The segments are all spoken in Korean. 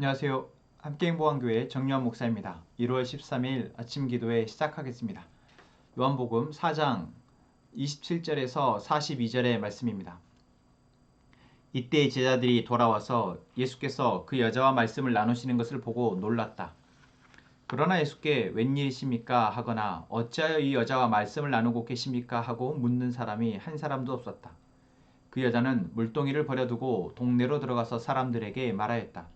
안녕하세요. 함께행복한교회 정유한 목사입니다. 1월 13일 아침 기도회 시작하겠습니다. 요한복음 4장 27절에서 42절의 말씀입니다. 이때 제자들이 돌아와서 예수께서 그 여자와 말씀을 나누시는 것을 보고 놀랐다. 그러나 예수께 웬일이십니까 하거나 어찌하여 이 여자와 말씀을 나누고 계십니까 하고 묻는 사람이 한 사람도 없었다. 그 여자는 물동이를 버려두고 동네로 들어가서 사람들에게 말하였다.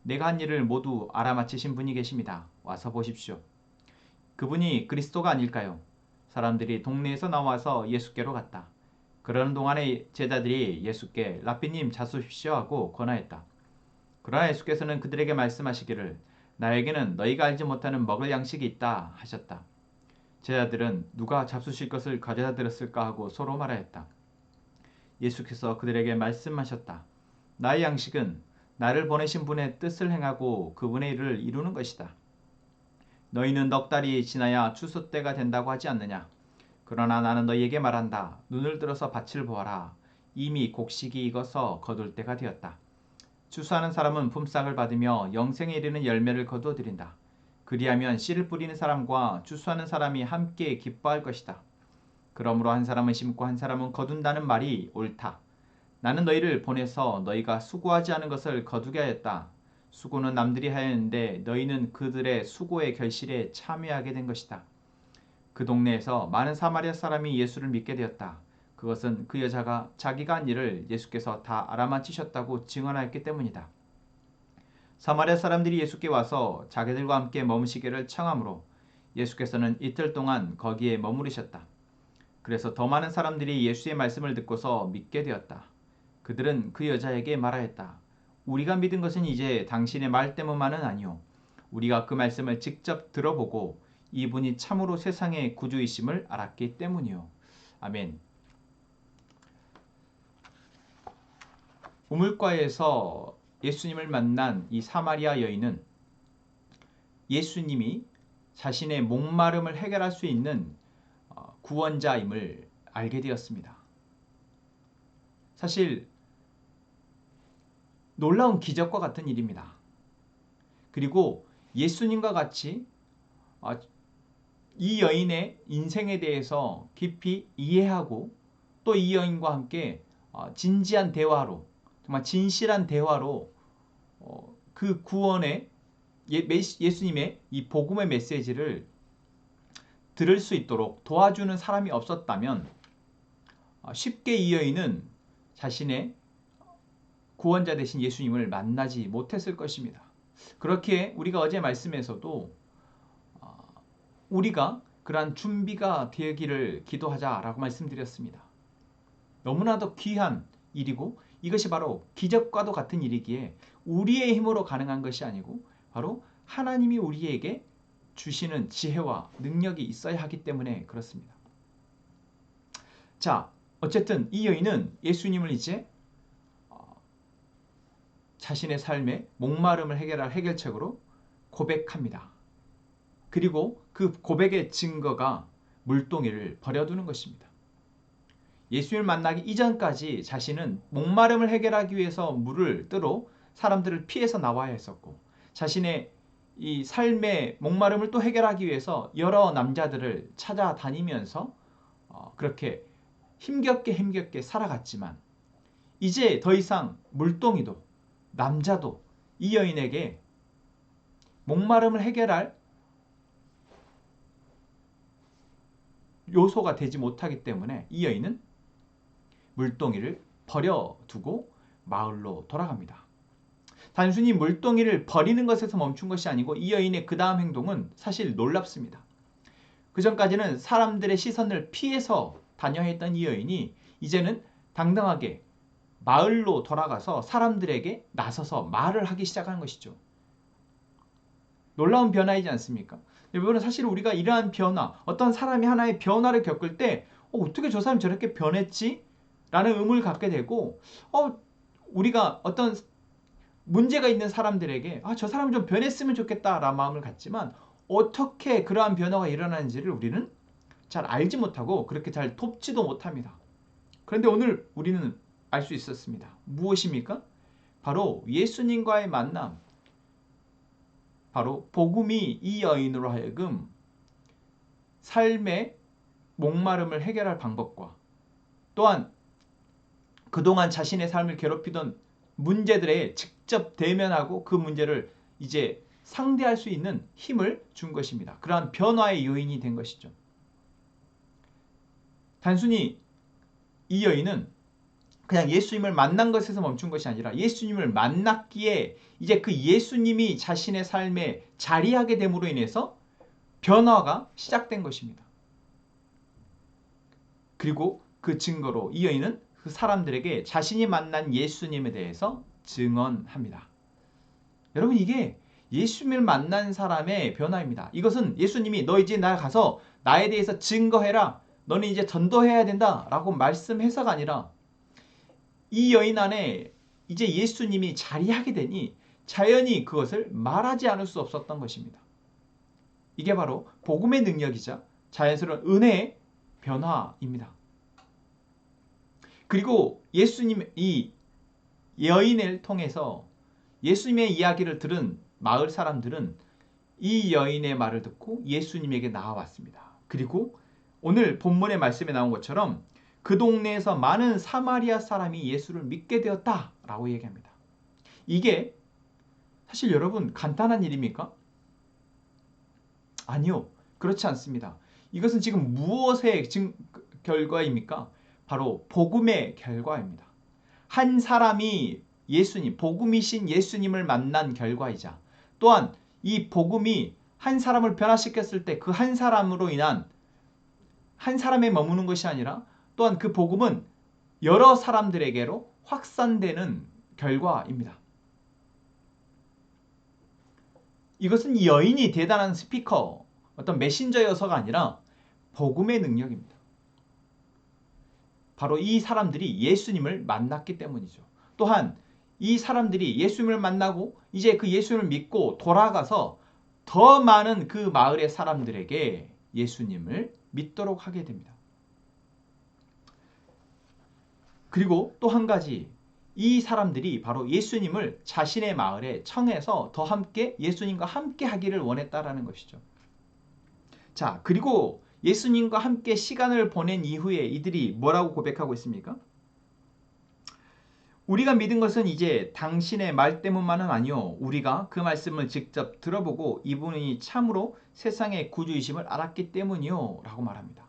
내가 한 일을 모두 알아맞히신 분이 계십니다. 와서 보십시오. 그분이 그리스도가 아닐까요? 사람들이 동네에서 나와서 예수께로 갔다. 그러는 동안에 제자들이 예수께 랍비님 자수십시오 하고 권하였다. 그러나 예수께서는 그들에게 말씀하시기를 나에게는 너희가 알지 못하는 먹을 양식이 있다 하셨다. 제자들은 누가 잡수실 것을 가져다 드렸을까 하고 서로 말하였다. 예수께서 그들에게 말씀하셨다. 나의 양식은 나를 보내신 분의 뜻을 행하고 그분의 일을 이루는 것이다. 너희는 넉 달이 지나야 추수 때가 된다고 하지 않느냐? 그러나 나는 너희에게 말한다. 눈을 들어서 밭을 보아라. 이미 곡식이 익어서 거둘 때가 되었다. 추수하는 사람은 품삯을 받으며 영생에 이르는 열매를 거두어들인다. 그리하면 씨를 뿌리는 사람과 추수하는 사람이 함께 기뻐할 것이다. 그러므로 한 사람은 심고 한 사람은 거둔다는 말이 옳다. 나는 너희를 보내서 너희가 수고하지 않은 것을 거두게 하였다. 수고는 남들이 하였는데 너희는 그들의 수고의 결실에 참여하게 된 것이다. 그 동네에서 많은 사마리아 사람이 예수를 믿게 되었다. 그것은 그 여자가 자기가 한 일을 예수께서 다 알아맞히셨다고 증언하였기 때문이다. 사마리아 사람들이 예수께 와서 자기들과 함께 머무시기를 청하므로 예수께서는 이틀 동안 거기에 머무르셨다. 그래서 더 많은 사람들이 예수의 말씀을 듣고서 믿게 되었다. 그들은 그 여자에게 말하였다. 우리가 믿은 것은 이제 당신의 말 때문만은 아니오. 우리가 그 말씀을 직접 들어보고 이분이 참으로 세상의 구주이심을 알았기 때문이오. 아멘. 우물가에서 예수님을 만난 이 사마리아 여인은 예수님이 자신의 목마름을 해결할 수 있는 구원자임을 알게 되었습니다. 사실 놀라운 기적과 같은 일입니다. 그리고 예수님과 같이 이 여인의 인생에 대해서 깊이 이해하고 또 이 여인과 함께 진지한 대화로 정말 진실한 대화로 그 구원의 예수님의 이 복음의 메시지를 들을 수 있도록 도와주는 사람이 없었다면 쉽게 이 여인은 자신의 구원자 되신 예수님을 만나지 못했을 것입니다. 그렇게 우리가 어제 말씀에서도 우리가 그러한 준비가 되기를 기도하자라고 말씀드렸습니다. 너무나도 귀한 일이고 이것이 바로 기적과도 같은 일이기에 우리의 힘으로 가능한 것이 아니고 바로 하나님이 우리에게 주시는 지혜와 능력이 있어야 하기 때문에 그렇습니다. 자, 어쨌든 이 여인은 예수님을 이제 자신의 삶의 목마름을 해결할 해결책으로 고백합니다. 그리고 그 고백의 증거가 물동이를 버려두는 것입니다. 예수님을 만나기 이전까지 자신은 목마름을 해결하기 위해서 물을 뜨러 사람들을 피해서 나와야 했었고 자신의 이 삶의 목마름을 또 해결하기 위해서 여러 남자들을 찾아다니면서 그렇게 힘겹게 살아갔지만 이제 더 이상 물동이도 남자도 이 여인에게 목마름을 해결할 요소가 되지 못하기 때문에 이 여인은 물동이를 버려두고 마을로 돌아갑니다. 단순히 물동이를 버리는 것에서 멈춘 것이 아니고 이 여인의 그 다음 행동은 사실 놀랍습니다. 그 전까지는 사람들의 시선을 피해서 다녀했던 이 여인이 이제는 당당하게 마을로 돌아가서 사람들에게 나서서 말을 하기 시작하는 것이죠. 놀라운 변화이지 않습니까? 여러분 사실 우리가 이러한 변화, 어떤 사람이 하나의 변화를 겪을 때 어떻게 저 사람이 저렇게 변했지? 라는 의문을 갖게 되고 우리가 어떤 문제가 있는 사람들에게 저 사람 좀 변했으면 좋겠다 라는 마음을 갖지만 어떻게 그러한 변화가 일어나는지를 우리는 잘 알지 못하고 그렇게 잘 돕지도 못합니다. 그런데 오늘 우리는 알 수 있었습니다. 무엇입니까? 바로 예수님과의 만남, 바로 복음이 이 여인으로 하여금 삶의 목마름을 해결할 방법과 또한 그동안 자신의 삶을 괴롭히던 문제들에 직접 대면하고 그 문제를 이제 상대할 수 있는 힘을 준 것입니다. 그러한 변화의 요인이 된 것이죠. 단순히 이 여인은 그냥 예수님을 만난 것에서 멈춘 것이 아니라 예수님을 만났기에 이제 그 예수님이 자신의 삶에 자리하게 됨으로 인해서 변화가 시작된 것입니다. 그리고 그 증거로 이 여인은 그 사람들에게 자신이 만난 예수님에 대해서 증언합니다. 여러분, 이게 예수님을 만난 사람의 변화입니다. 이것은 예수님이 너 이제 나 가서 나에 대해서 증거해라. 너는 이제 전도해야 된다 라고 말씀해서가 아니라 이 여인 안에 이제 예수님이 자리하게 되니 자연히 그것을 말하지 않을 수 없었던 것입니다. 이게 바로 복음의 능력이자 자연스러운 은혜의 변화입니다. 그리고 예수님 이 여인을 통해서 예수님의 이야기를 들은 마을 사람들은 이 여인의 말을 듣고 예수님에게 나아왔습니다. 그리고 오늘 본문의 말씀에 나온 것처럼 그 동네에서 많은 사마리아 사람이 예수를 믿게 되었다라고 얘기합니다. 이게 사실 여러분 간단한 일입니까? 아니요. 그렇지 않습니다. 이것은 지금 무엇의 결과입니까? 바로 복음의 결과입니다. 한 사람이 예수님, 복음이신 예수님을 만난 결과이자 또한 이 복음이 한 사람을 변화시켰을 때 그 한 사람으로 인한 한 사람에 머무는 것이 아니라 또한 그 복음은 여러 사람들에게로 확산되는 결과입니다. 이것은 이 여인이 대단한 스피커, 어떤 메신저여서가 아니라 복음의 능력입니다. 바로 이 사람들이 예수님을 만났기 때문이죠. 또한 이 사람들이 예수님을 만나고 이제 그 예수님을 믿고 돌아가서 더 많은 그 마을의 사람들에게 예수님을 믿도록 하게 됩니다. 그리고 또 한 가지, 이 사람들이 바로 예수님을 자신의 마을에 청해서 더 함께 예수님과 함께 하기를 원했다라는 것이죠. 자, 그리고 예수님과 함께 시간을 보낸 이후에 이들이 뭐라고 고백하고 있습니까? 우리가 믿은 것은 이제 당신의 말 때문만은 아니요, 우리가 그 말씀을 직접 들어보고 이분이 참으로 세상의 구주이심을 알았기 때문이요 라고 말합니다.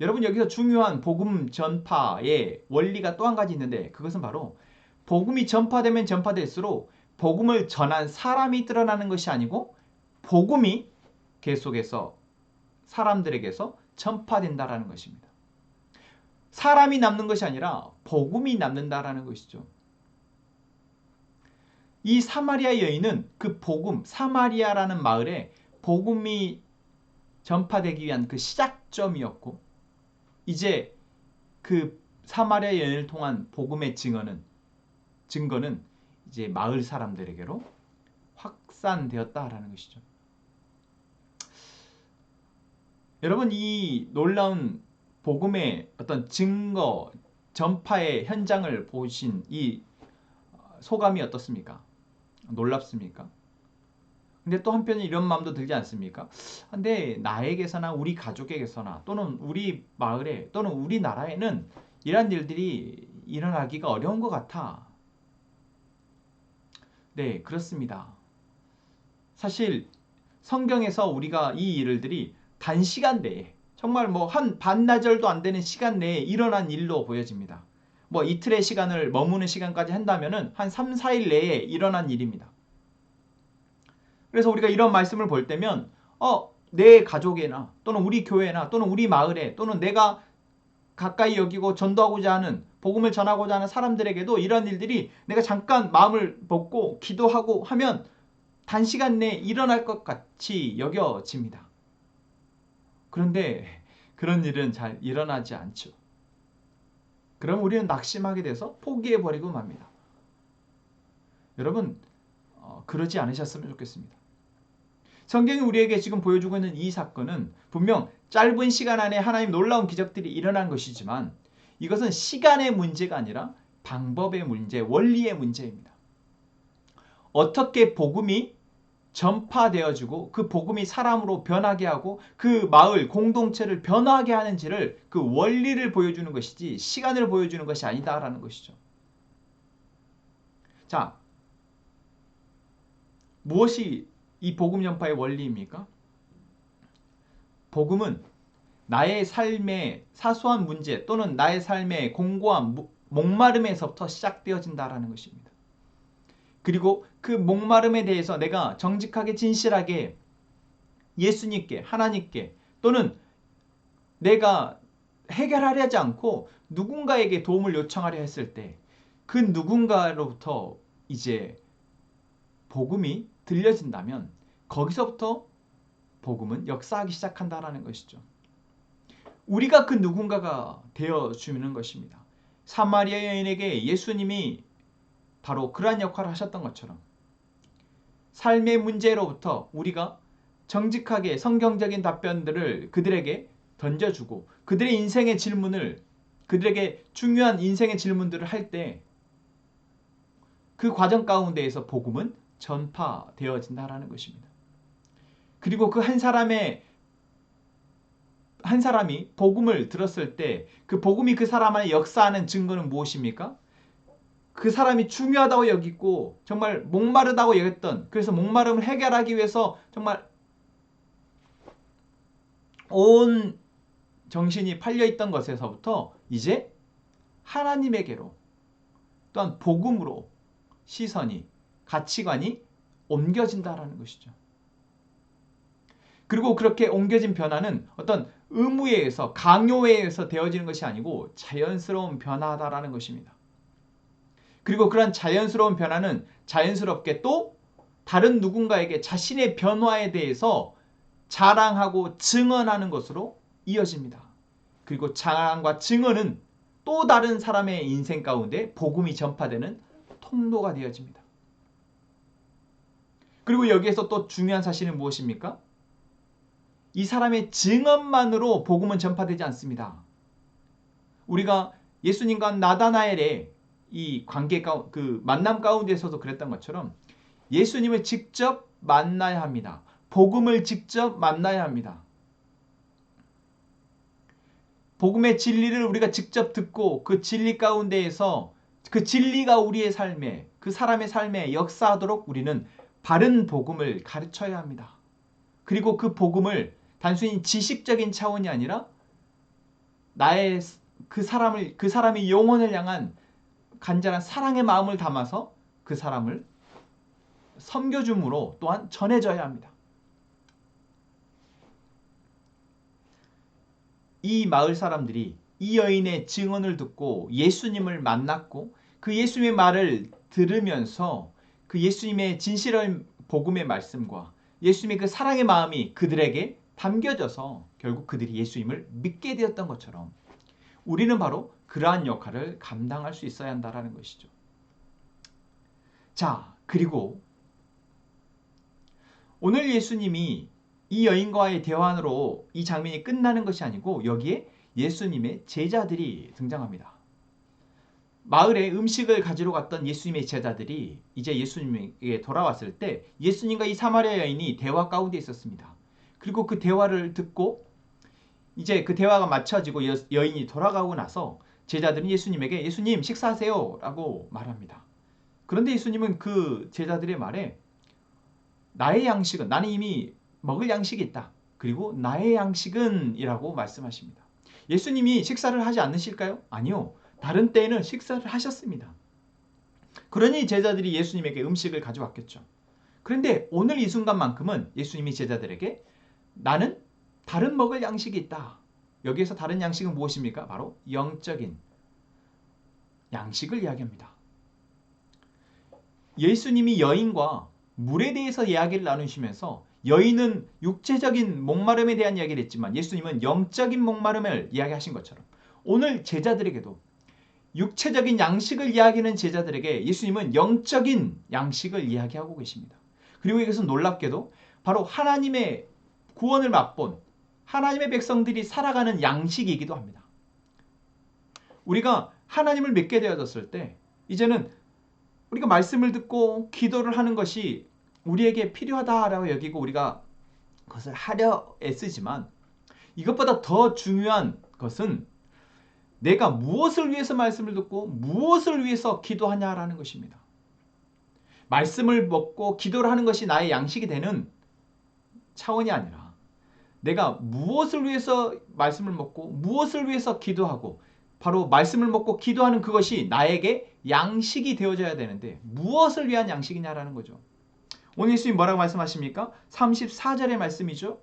여러분, 여기서 중요한 복음 전파의 원리가 또 한 가지 있는데 그것은 바로 복음이 전파되면 전파될수록 복음을 전한 사람이 드러나는 것이 아니고 복음이 계속해서 사람들에게서 전파된다라는 것입니다. 사람이 남는 것이 아니라 복음이 남는다라는 것이죠. 이 사마리아 여인은 그 복음, 사마리아라는 마을에 복음이 전파되기 위한 그 시작점이었고 이제 그 사마리아 여인을 통한 복음의 증거는 이제 마을 사람들에게로 확산되었다라는 것이죠. 여러분, 이 놀라운 복음의 어떤 증거, 전파의 현장을 보신 이 소감이 어떻습니까? 놀랍습니까? 근데 또 한편에 이런 마음도 들지 않습니까? 근데 나에게서나 우리 가족에게서나 또는 우리 마을에 또는 우리나라에는 이런 일들이 일어나기가 어려운 것 같아. 네, 그렇습니다. 사실 성경에서 우리가 이 일들이 단시간 내에 정말 뭐 한 반나절도 안 되는 시간 내에 일어난 일로 보여집니다. 뭐 이틀의 시간을 머무는 시간까지 한다면은 한 3, 4일 내에 일어난 일입니다. 그래서 우리가 이런 말씀을 볼 때면 내 가족에나 또는 우리 교회나 또는 우리 마을에 또는 내가 가까이 여기고 전도하고자 하는 복음을 전하고자 하는 사람들에게도 이런 일들이 내가 잠깐 마음을 먹고 기도하고 하면 단시간 내에 일어날 것 같이 여겨집니다. 그런데 그런 일은 잘 일어나지 않죠. 그럼 우리는 낙심하게 돼서 포기해버리고 맙니다. 여러분, 그러지 않으셨으면 좋겠습니다. 성경이 우리에게 지금 보여주고 있는 이 사건은 분명 짧은 시간 안에 하나님 놀라운 기적들이 일어난 것이지만 이것은 시간의 문제가 아니라 방법의 문제, 원리의 문제입니다. 어떻게 복음이 전파되어지고 그 복음이 사람으로 변하게 하고 그 마을 공동체를 변화하게 하는지를 그 원리를 보여주는 것이지 시간을 보여주는 것이 아니다라는 것이죠. 자, 무엇이 이 복음 전파의 원리입니까? 복음은 나의 삶의 사소한 문제 또는 나의 삶의 공고한 목마름에서부터 시작되어진다라는 것입니다. 그리고 그 목마름에 대해서 내가 정직하게 진실하게 예수님께 하나님께 또는 내가 해결하려 하지 않고 누군가에게 도움을 요청하려 했을 때 그 누군가로부터 이제 복음이 들려진다면 거기서부터 복음은 역사하기 시작한다라는 것이죠. 우리가 그 누군가가 되어주는 것입니다. 사마리아 여인에게 예수님이 바로 그러한 역할을 하셨던 것처럼 삶의 문제로부터 우리가 정직하게 성경적인 답변들을 그들에게 던져주고 그들의 인생의 질문을 그들에게 중요한 인생의 질문들을 할 때 그 과정 가운데에서 복음은 전파되어진다라는 것입니다. 그리고 그 한 사람이 복음을 들었을 때 그 복음이 그 사람 안에 역사하는 증거는 무엇입니까? 그 사람이 중요하다고 여기고 정말 목마르다고 여겼던 그래서 목마름을 해결하기 위해서 정말 온 정신이 팔려있던 것에서부터 이제 하나님에게로 또한 복음으로 시선이 가치관이 옮겨진다라는 것이죠. 그리고 그렇게 옮겨진 변화는 어떤 의무에 의해서 강요에 의해서 되어지는 것이 아니고 자연스러운 변화다라는 것입니다. 그리고 그런 자연스러운 변화는 자연스럽게 또 다른 누군가에게 자신의 변화에 대해서 자랑하고 증언하는 것으로 이어집니다. 그리고 자랑과 증언은 또 다른 사람의 인생 가운데 복음이 전파되는 통로가 되어집니다. 그리고 여기에서 또 중요한 사실은 무엇입니까? 이 사람의 증언만으로 복음은 전파되지 않습니다. 우리가 예수님과 나다나엘의 이 관계 그 만남 가운데서도 그랬던 것처럼 예수님을 직접 만나야 합니다. 복음을 직접 만나야 합니다. 복음의 진리를 우리가 직접 듣고 그 진리 가운데에서 그 진리가 우리의 삶에 그 사람의 삶에 역사하도록 우리는 바른 복음을 가르쳐야 합니다. 그리고 그 복음을 단순히 지식적인 차원이 아니라 나의 그 사람의 영혼을 향한 간절한 사랑의 마음을 담아서 그 사람을 섬겨줌으로 또한 전해져야 합니다. 이 마을 사람들이 이 여인의 증언을 듣고 예수님을 만났고 그 예수님의 말을 들으면서 그 예수님의 진실한 복음의 말씀과 예수님의 그 사랑의 마음이 그들에게 담겨져서 결국 그들이 예수님을 믿게 되었던 것처럼 우리는 바로 그러한 역할을 감당할 수 있어야 한다는 것이죠. 자, 그리고 오늘 예수님이 이 여인과의 대화로 이 장면이 끝나는 것이 아니고 여기에 예수님의 제자들이 등장합니다. 마을에 음식을 가지러 갔던 예수님의 제자들이 이제 예수님에게 돌아왔을 때 예수님과 이 사마리아 여인이 대화 가운데 있었습니다. 그리고 그 대화를 듣고 이제 그 대화가 마쳐지고 여인이 돌아가고 나서 제자들은 예수님에게 예수님 식사하세요 라고 말합니다. 그런데 예수님은 그 제자들의 말에 나의 양식은 나는 이미 먹을 양식이 있다. 그리고 나의 양식은 이라고 말씀하십니다. 예수님이 식사를 하지 않으실까요? 아니요. 다른 때에는 식사를 하셨습니다. 그러니 제자들이 예수님에게 음식을 가져왔겠죠. 그런데 오늘 이 순간만큼은 예수님이 제자들에게 나는 다른 먹을 양식이 있다. 여기에서 다른 양식은 무엇입니까? 바로 영적인 양식을 이야기합니다. 예수님이 여인과 물에 대해서 이야기를 나누시면서 여인은 육체적인 목마름에 대한 이야기를 했지만 예수님은 영적인 목마름을 이야기하신 것처럼 오늘 제자들에게도 육체적인 양식을 이야기하는 제자들에게 예수님은 영적인 양식을 이야기하고 계십니다. 그리고 이것은 놀랍게도 바로 하나님의 구원을 맛본 하나님의 백성들이 살아가는 양식이기도 합니다. 우리가 하나님을 믿게 되어졌을 때 이제는 우리가 말씀을 듣고 기도를 하는 것이 우리에게 필요하다라고 여기고 우리가 그것을 하려 애쓰지만 이것보다 더 중요한 것은 내가 무엇을 위해서 말씀을 듣고 무엇을 위해서 기도하냐라는 것입니다. 말씀을 먹고 기도를 하는 것이 나의 양식이 되는 차원이 아니라 내가 무엇을 위해서 말씀을 먹고 무엇을 위해서 기도하고 바로 말씀을 먹고 기도하는 그것이 나에게 양식이 되어져야 되는데 무엇을 위한 양식이냐라는 거죠. 오늘 예수님 뭐라고 말씀하십니까? 34절의 말씀이죠.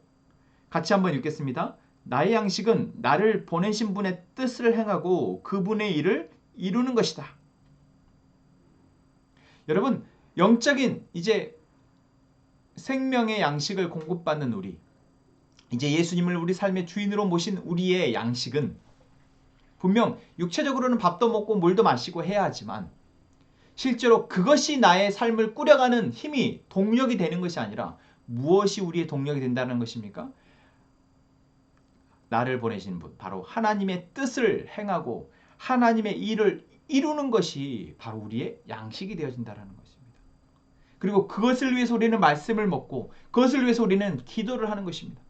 같이 한번 읽겠습니다. 나의 양식은 나를 보내신 분의 뜻을 행하고 그분의 일을 이루는 것이다. 여러분, 영적인 이제 생명의 양식을 공급받는 우리, 이제 예수님을 우리 삶의 주인으로 모신 우리의 양식은 분명 육체적으로는 밥도 먹고 물도 마시고 해야 하지만 실제로 그것이 나의 삶을 꾸려가는 힘이 동력이 되는 것이 아니라 무엇이 우리의 동력이 된다는 것입니까? 나를 보내신 분, 바로 하나님의 뜻을 행하고 하나님의 일을 이루는 것이 바로 우리의 양식이 되어진다는 것입니다. 그리고 그것을 위해서 우리는 말씀을 먹고 그것을 위해서 우리는 기도를 하는 것입니다.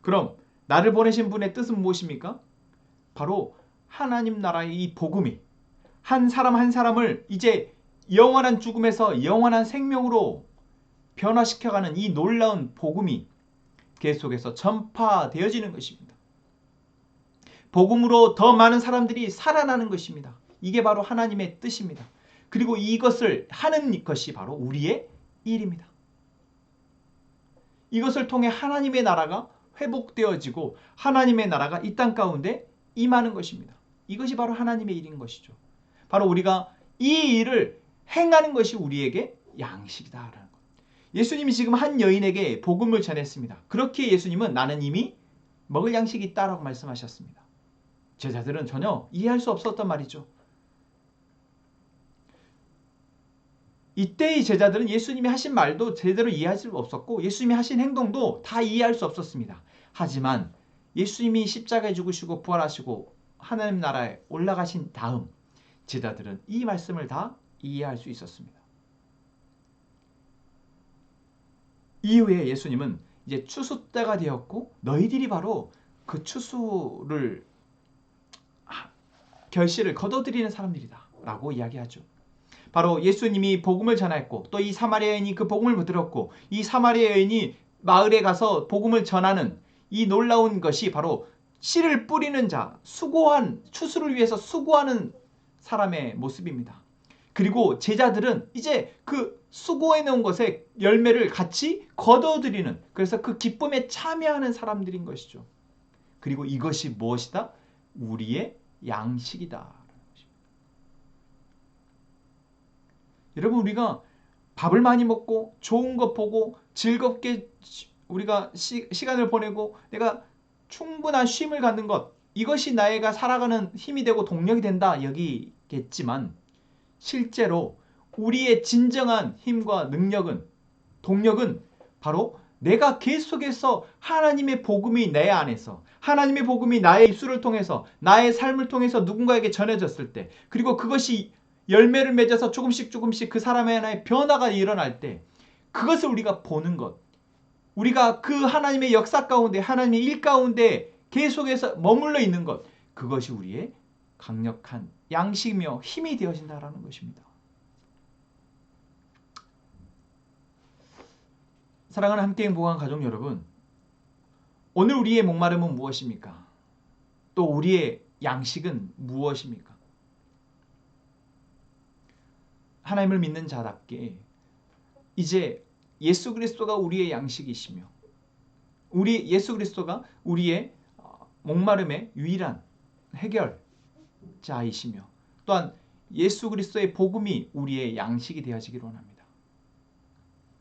그럼 나를 보내신 분의 뜻은 무엇입니까? 바로 하나님 나라의 이 복음이 한 사람 한 사람을 이제 영원한 죽음에서 영원한 생명으로 변화시켜가는 이 놀라운 복음이 계속해서 전파되어지는 것입니다. 복음으로 더 많은 사람들이 살아나는 것입니다. 이게 바로 하나님의 뜻입니다. 그리고 이것을 하는 것이 바로 우리의 일입니다. 이것을 통해 하나님의 나라가 회복되어지고 하나님의 나라가 이 땅 가운데 임하는 것입니다. 이것이 바로 하나님의 일인 것이죠. 바로 우리가 이 일을 행하는 것이 우리에게 양식이다라는 것. 예수님이 지금 한 여인에게 복음을 전했습니다. 그렇게 예수님은 나는 이미 먹을 양식이 있다라고 말씀하셨습니다. 제자들은 전혀 이해할 수 없었단 말이죠. 이때의 제자들은 예수님이 하신 말도 제대로 이해할 수 없었고 예수님이 하신 행동도 다 이해할 수 없었습니다. 하지만 예수님이 십자가에 죽으시고 부활하시고 하나님 나라에 올라가신 다음 제자들은 이 말씀을 다 이해할 수 있었습니다. 이후에 예수님은 이제 추수 때가 되었고 너희들이 바로 그 추수를 결실을 거둬들이는 사람들이다 라고 이야기하죠. 바로 예수님이 복음을 전했고 또 이 사마리아 여인이 그 복음을 들었고 이 사마리아 여인이 마을에 가서 복음을 전하는 이 놀라운 것이 바로 씨를 뿌리는 자, 수고한 추수를 위해서 수고하는 사람의 모습입니다. 그리고 제자들은 이제 그 수고해 놓은 것의 열매를 같이 거둬들이는, 그래서 그 기쁨에 참여하는 사람들인 것이죠. 그리고 이것이 무엇이다? 우리의 양식이다. 여러분, 우리가 밥을 많이 먹고 좋은 것 보고 즐겁게 우리가 시간을 보내고 내가 충분한 쉼을 갖는 것, 이것이 나이가 살아가는 힘이 되고 동력이 된다 여기겠지만 실제로 우리의 진정한 힘과 능력은, 동력은 바로 내가 계속해서 하나님의 복음이 내 안에서, 하나님의 복음이 나의 입술을 통해서, 나의 삶을 통해서 누군가에게 전해졌을 때, 그리고 그것이 열매를 맺어서 조금씩 조금씩 그 사람의 하나의 변화가 일어날 때, 그것을 우리가 보는 것, 우리가 그 하나님의 역사 가운데, 하나님의 일 가운데 계속해서 머물러 있는 것, 그것이 우리의 강력한 양식이며 힘이 되어진다는 것입니다. 사랑하는 함께 행복한 가족 여러분, 오늘 우리의 목마름은 무엇입니까? 또 우리의 양식은 무엇입니까? 하나님을 믿는 자답게 이제 예수 그리스도가 우리의 양식이시며 우리 예수 그리스도가 우리의 목마름의 유일한 해결자이시며 또한 예수 그리스도의 복음이 우리의 양식이 되어지기를 원합니다.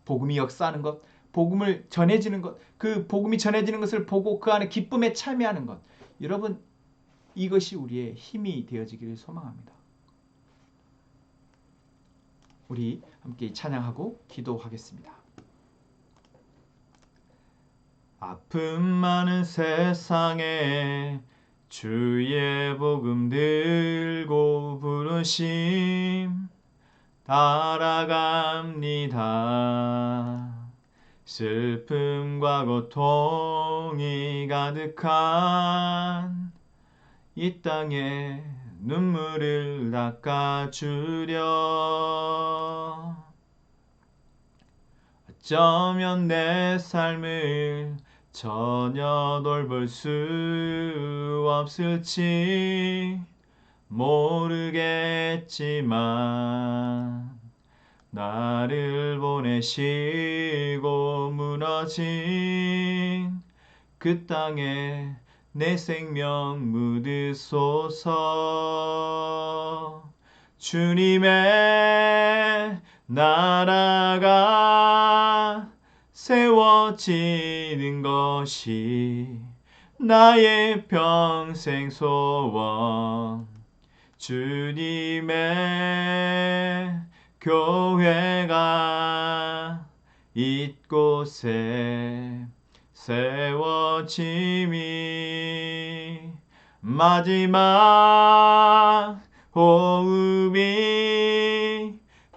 복음이 역사하는 것, 복음을 전해지는 것, 그 복음이 전해지는 것을 보고 그 안에 기쁨에 참여하는 것, 여러분 이것이 우리의 힘이 되어지기를 소망합니다. 우리 함께 찬양하고 기도하겠습니다. 아픔 많은 세상에 주의 복음 들고 부르심 알아갑니다. 슬픔과 고통이 가득한 이 땅에 눈물을 닦아주려. 어쩌면 내 삶을 전혀 돌볼 수 없을지 모르겠지만 나를 보내시고 무너진 그 땅에 내 생명 묻으소서. 주님의 나라가 세워지는 것이 나의 평생 소원. 주님의 교회가 이곳에 세워짐이 마지막 호흡이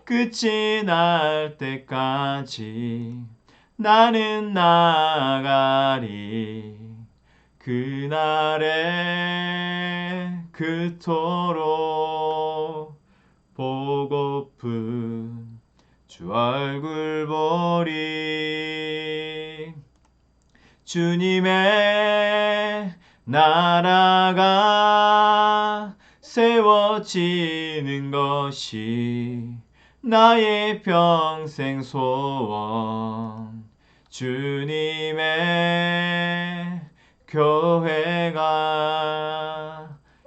끝이 날 때까지 나는 나아가리. 그날에 그토록 보고픈 주 얼굴 보리. 주님의 나라가 세워지는 것이 나의 평생 소원. 주님의 교회가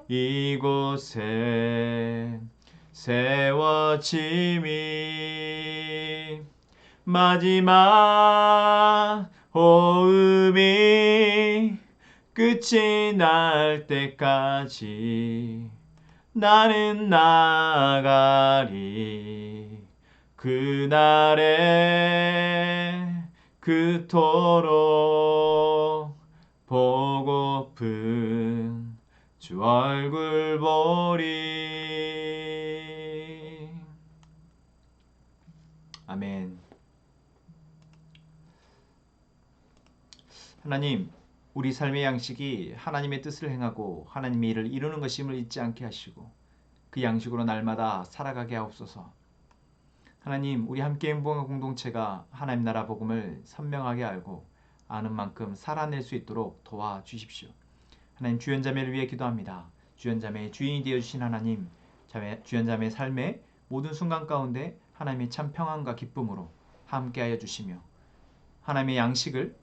이곳에 세워짐이 마지막 호흡이 끝이 날 때까지 나는 나아가리. 그날에 그토록 보고픈 주 얼굴 보리. 아멘. 하나님, 우리 삶의 양식이 하나님의 뜻을 행하고 하나님의 일을 이루는 것임을 잊지 않게 하시고 그 양식으로 날마다 살아가게 하옵소서. 하나님, 우리 함께 행복한 공동체가 하나님 나라 복음을 선명하게 알고 아는 만큼 살아낼 수 있도록 도와주십시오. 하나님, 주연자매를 위해 기도합니다. 주연자매의 주인이 되어주신 하나님, 주연자매의 삶의 모든 순간 가운데 하나님의 참 평안과 기쁨으로 함께하여 주시며 하나님의 양식을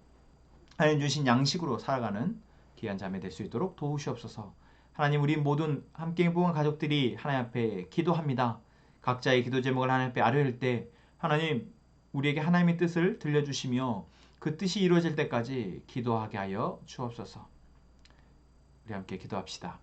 하나님 주신 양식으로 살아가는 귀한 자매 될 수 있도록 도우시옵소서. 하나님, 우리 모든 함께 행복한 가족들이 하나님 앞에 기도합니다. 각자의 기도 제목을 하나님 앞에 아뢰을 때 하나님, 우리에게 하나님의 뜻을 들려주시며 그 뜻이 이루어질 때까지 기도하게 하여 주옵소서. 우리 함께 기도합시다.